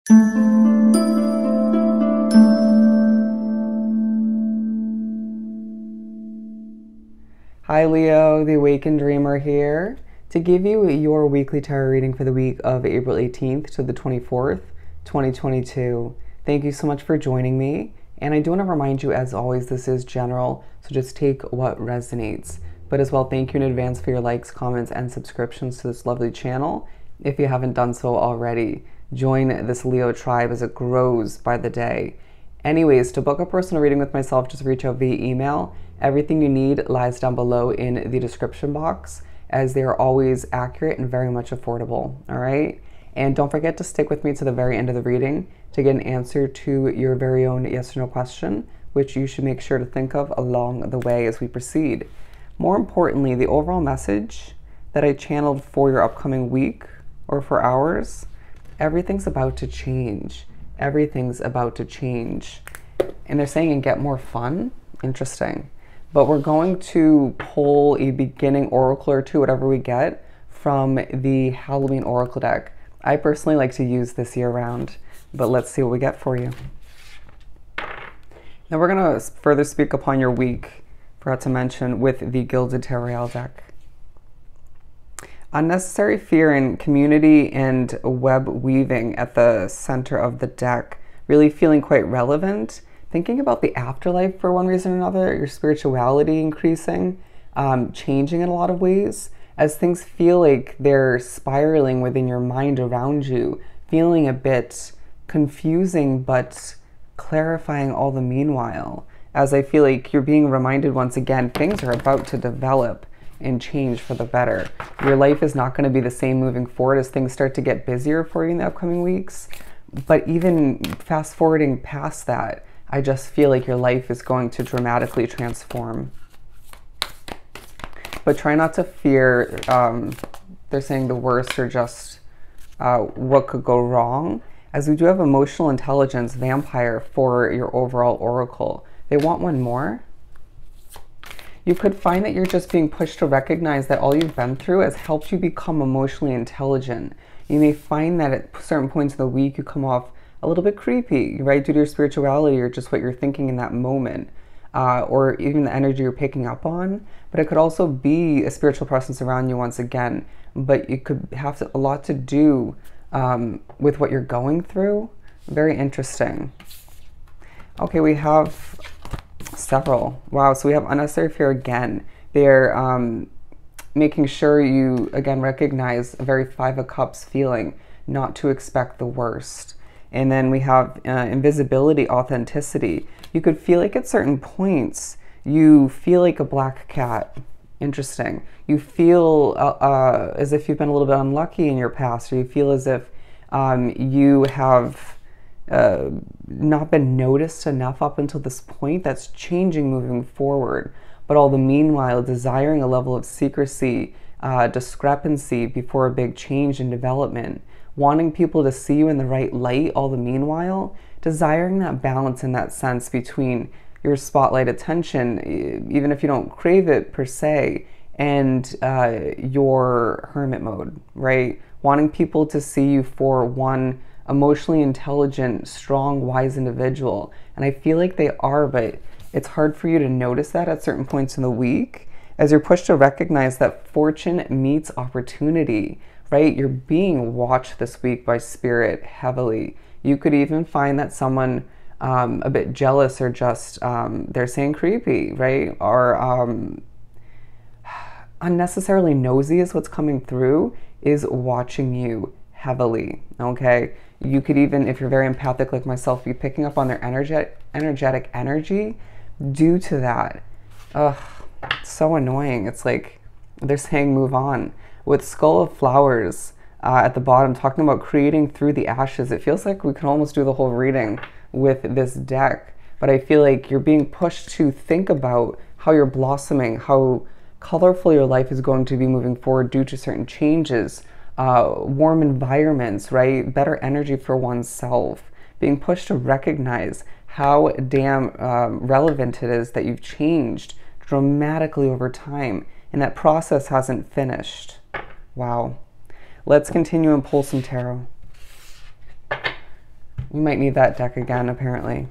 Hi Leo, the Awakened Dreamer here to give you your weekly tarot reading for the week of April 18th to the 24th, 2022. Thank you so much for joining me. And I do want to remind you, as always, this is general, so just take what resonates. But as well, thank you in advance for your likes, comments, and subscriptions to this lovely channel. If you haven't done so already, join this Leo tribe as it grows by the day. Anyways, to book a personal reading with myself, just reach out via email. Everything you need lies down below in the description box, as they are always accurate and very much affordable, all right? And don't forget to stick with me to the very end of the reading to get an answer to your very own yes or no question, which you should make sure to think of along the way as we proceed. More importantly, the overall message that I channeled for your upcoming week or for hours, everything's about to change. Everything's about to change. And they're saying and get more fun. Interesting. But we're going to pull a beginning oracle or two, whatever we get, from the Halloween Oracle deck. I personally like to use this year round, but let's see what we get for you. Now we're going to further speak upon your week, forgot to mention, with the Gilded Tarot Royale deck. Unnecessary fear and community and web weaving at the center of the deck, really feeling quite relevant. Thinking about the afterlife for one reason or another, your spirituality increasing, changing in a lot of ways, as things feel like they're spiraling within your mind around you, feeling a bit confusing but clarifying all the meanwhile, as I feel like you're being reminded once again, things are about to develop and change for the better. Your life is not going to be the same moving forward as things start to get busier for you in the upcoming weeks. But even fast forwarding past that, I just feel like your life is going to dramatically transform. But try not to fear, they're saying the worst or just what could go wrong, as we do have emotional intelligence, vampire, for your overall oracle. They want one more. You could find that you're just being pushed to recognize that all you've been through has helped you become emotionally intelligent. You may find that at certain points of the week you come off a little bit creepy, right, due to your spirituality or just what you're thinking in that moment, or even the energy you're picking up on. But it could also be a spiritual presence around you once again, but it could have a lot to do with what you're going through. Very interesting. Okay, we have several. Wow, so we have unnecessary fear again. They're making sure you, again, recognize a very Five of Cups feeling, not to expect the worst. And then we have invisibility, authenticity. You could feel like at certain points, you feel like a black cat. Interesting. You feel as if you've been a little bit unlucky in your past, or you feel as if you have not been noticed enough up until this point. That's changing moving forward. But all the meanwhile, desiring a level of secrecy, discrepancy before a big change and development. Wanting people to see you in the right light, all the meanwhile, desiring that balance and that sense between your spotlight attention, even if you don't crave it per se, and your hermit mode, right? Wanting people to see you for one emotionally intelligent, strong, wise individual. And I feel like they are, but it's hard for you to notice that at certain points in the week, as you're pushed to recognize that fortune meets opportunity. Right? You're being watched this week by spirit heavily. You could even find that someone a bit jealous or just, they're saying creepy, right? Or unnecessarily nosy is what's coming through, is watching you heavily, okay? You could even, if you're very empathic like myself, be picking up on their energetic energy due to that. Ugh, it's so annoying. It's like they're saying move on. With Skull of Flowers at the bottom, talking about creating through the ashes. It feels like we can almost do the whole reading with this deck, but I feel like you're being pushed to think about how you're blossoming, how colorful your life is going to be moving forward due to certain changes, warm environments, right? Better energy for oneself. Being pushed to recognize how damn relevant it is that you've changed dramatically over time, and that process hasn't finished. Wow. Let's continue and pull some tarot. We might need that deck again, apparently.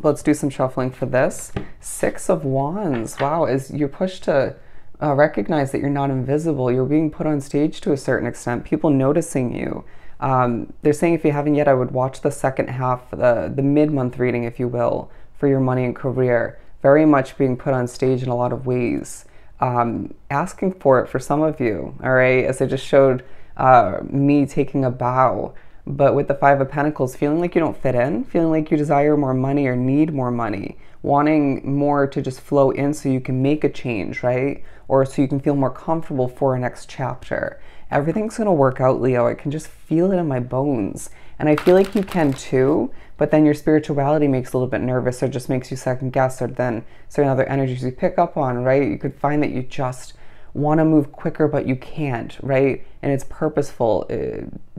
Let's do some shuffling for this. Six of Wands. Wow, as you're pushed to recognize that you're not invisible. You're being put on stage to a certain extent. People noticing you. They're saying if you haven't yet, I would watch the second half, the mid-month reading, if you will, for your money and career. Very much being put on stage in a lot of ways. Asking for it for some of you, all right? As I just showed me taking a bow. But with the Five of Pentacles, feeling like you don't fit in, feeling like you desire more money or need more money, wanting more to just flow in so you can make a change, right? Or so you can feel more comfortable for a next chapter. Everything's going to work out, Leo. I can just feel it in my bones. And I feel like you can too, but then your spirituality makes a little bit nervous or just makes you second guess, or then certain other energies you pick up on, right? You could find that you just want to move quicker, but you can't, right? And it's purposeful.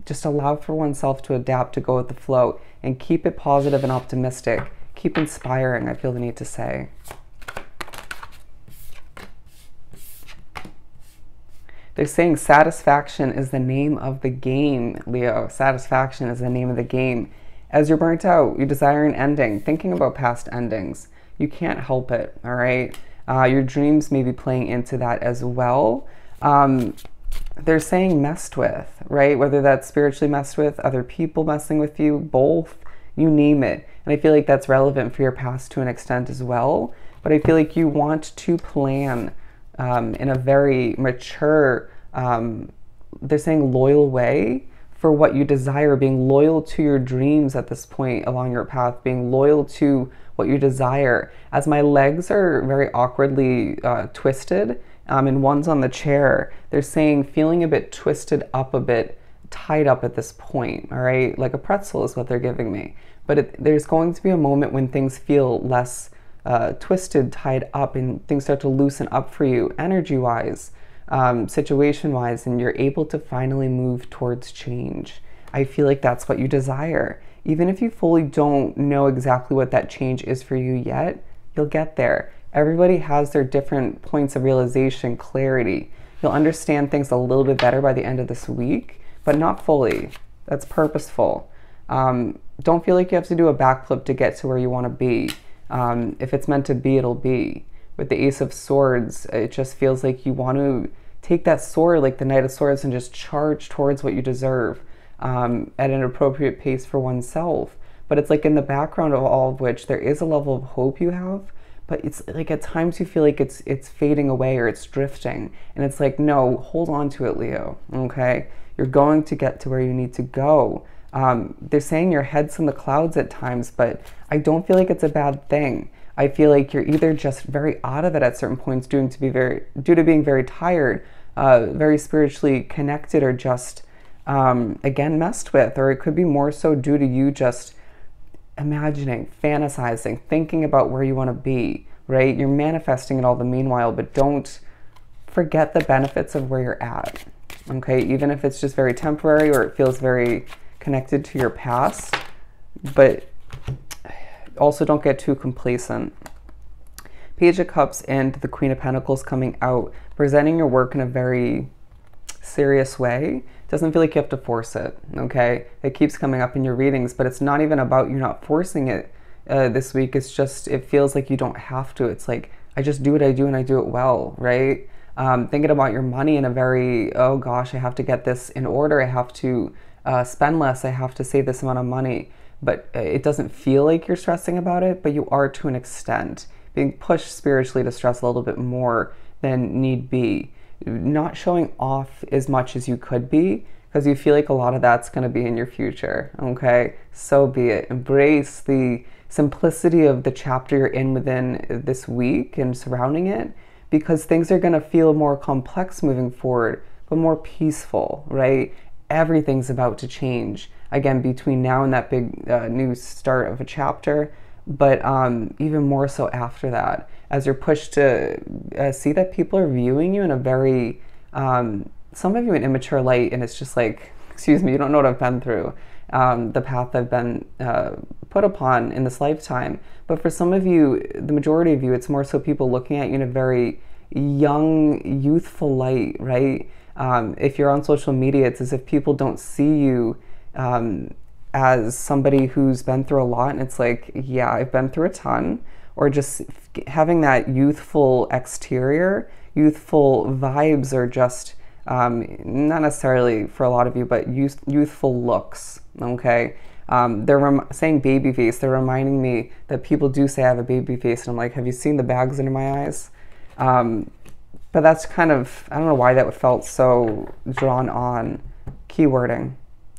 Just allow for oneself to adapt, to go with the flow, and keep it positive and optimistic. Keep inspiring, I feel the need to say. They're saying satisfaction is the name of the game, Leo. Satisfaction is the name of the game. As you're burnt out, you desire an ending, thinking about past endings. You can't help it, all right? Your dreams may be playing into that as well. They're saying messed with, right? Whether that's spiritually messed with, other people messing with you, both, you name it. And I feel like that's relevant for your past to an extent as well. But I feel like you want to plan in a very mature, they're saying loyal way for what you desire, being loyal to your dreams at this point along your path, being loyal to what you desire. As my legs are very awkwardly twisted, and one's on the chair, they're saying feeling a bit twisted up, a bit tied up at this point, all right? Like a pretzel is what they're giving me. But there's going to be a moment when things feel less twisted, tied up, and things start to loosen up for you energy-wise, situation-wise, and you're able to finally move towards change. I feel like that's what you desire. Even if you fully don't know exactly what that change is for you yet, you'll get there. Everybody has their different points of realization, clarity. You'll understand things a little bit better by the end of this week, but not fully. That's purposeful. Don't feel like you have to do a backflip to get to where you want to be. If it's meant to be, it'll be. With the Ace of Swords, it just feels like you want to take that sword, like the Knight of Swords, and just charge towards what you deserve at an appropriate pace for oneself. But it's like in the background of all of which there is a level of hope you have, but it's like at times you feel like it's fading away or it's drifting. And it's like, no, hold on to it, Leo, okay? You're going to get to where you need to go. They're saying your head's in the clouds at times, but I don't feel like it's a bad thing. I feel like you're either just very out of it at certain points due to being very tired, very spiritually connected, or just, again, messed with. Or it could be more so due to you just imagining, fantasizing, thinking about where you want to be, right? You're manifesting it all the meanwhile, but don't forget the benefits of where you're at, okay? Even if it's just very temporary or it feels very connected to your past, but also don't get too complacent. Page of Cups and the Queen of Pentacles coming out, presenting your work in a very serious way. Doesn't feel like you have to force it, okay? It keeps coming up in your readings, but it's not even about you not forcing it this week. It's just, it feels like you don't have to. It's like, I just do what I do and I do it well, right? Thinking about your money in a very, oh gosh, I have to get this in order. I have to spend less. I have to save this amount of money. But it doesn't feel like you're stressing about it, but you are to an extent. Being pushed spiritually to stress a little bit more than need be. Not showing off as much as you could be, because you feel like a lot of that's going to be in your future, okay? So be it. Embrace the simplicity of the chapter you're in within this week and surrounding it, because things are going to feel more complex moving forward, but more peaceful, right? Everything's about to change, again, between now and that big new start of a chapter, but even more so after that, as you're pushed to see that people are viewing you in a very, some of you in immature light, and it's just like, excuse me, you don't know what I've been through, the path I've been put upon in this lifetime. But for some of you, the majority of you, it's more so people looking at you in a very young, youthful light, right? If you're on social media, it's as if people don't see you as somebody who's been through a lot, and it's like, yeah, I've been through a ton, or just having that youthful exterior. Youthful vibes are just not necessarily for a lot of you, but youthful looks, okay? They're saying baby face. They're reminding me that people do say I have a baby face, and I'm like, have you seen the bags under my eyes? But that's kind of, I don't know why that felt so drawn on. Keywording.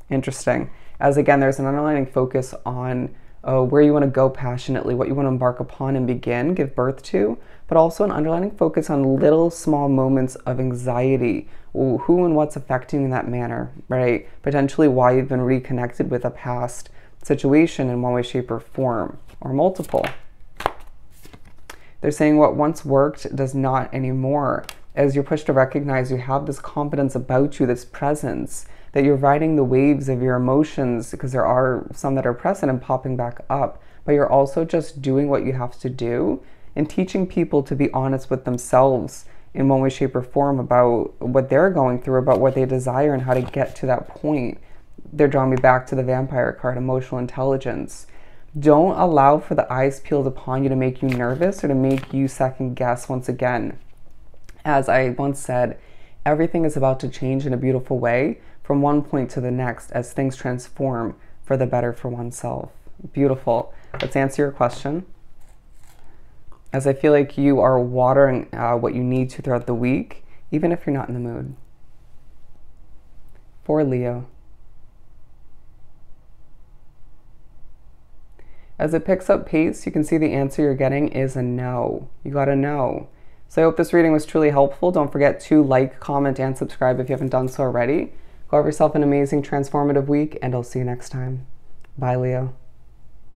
Interesting. As again, there's an underlying focus on where you want to go passionately, what you want to embark upon and begin, give birth to, but also an underlying focus on little small moments of anxiety, who and what's affecting you in that manner, right? Potentially why you've been reconnected with a past situation in one way, shape, or form, or multiple. They're saying what once worked does not anymore. As you're pushed to recognize you have this confidence about you, this presence, that you're riding the waves of your emotions, because there are some that are present and popping back up, but you're also just doing what you have to do and teaching people to be honest with themselves in one way, shape, or form about what they're going through, about what they desire and how to get to that point. They're drawing me back to the vampire card, emotional intelligence. Don't allow for the eyes peeled upon you to make you nervous or to make you second guess once again. As I once said, everything is about to change in a beautiful way from one point to the next as things transform for the better for oneself. Beautiful. Let's answer your question. As I feel like you are watering what you need to throughout the week, even if you're not in the mood. For Leo. As it picks up pace, you can see the answer you're getting is a no. You got a no. So I hope this reading was truly helpful. Don't forget to like, comment, and subscribe if you haven't done so already. Go have yourself an amazing, transformative week, and I'll see you next time. Bye, Leo.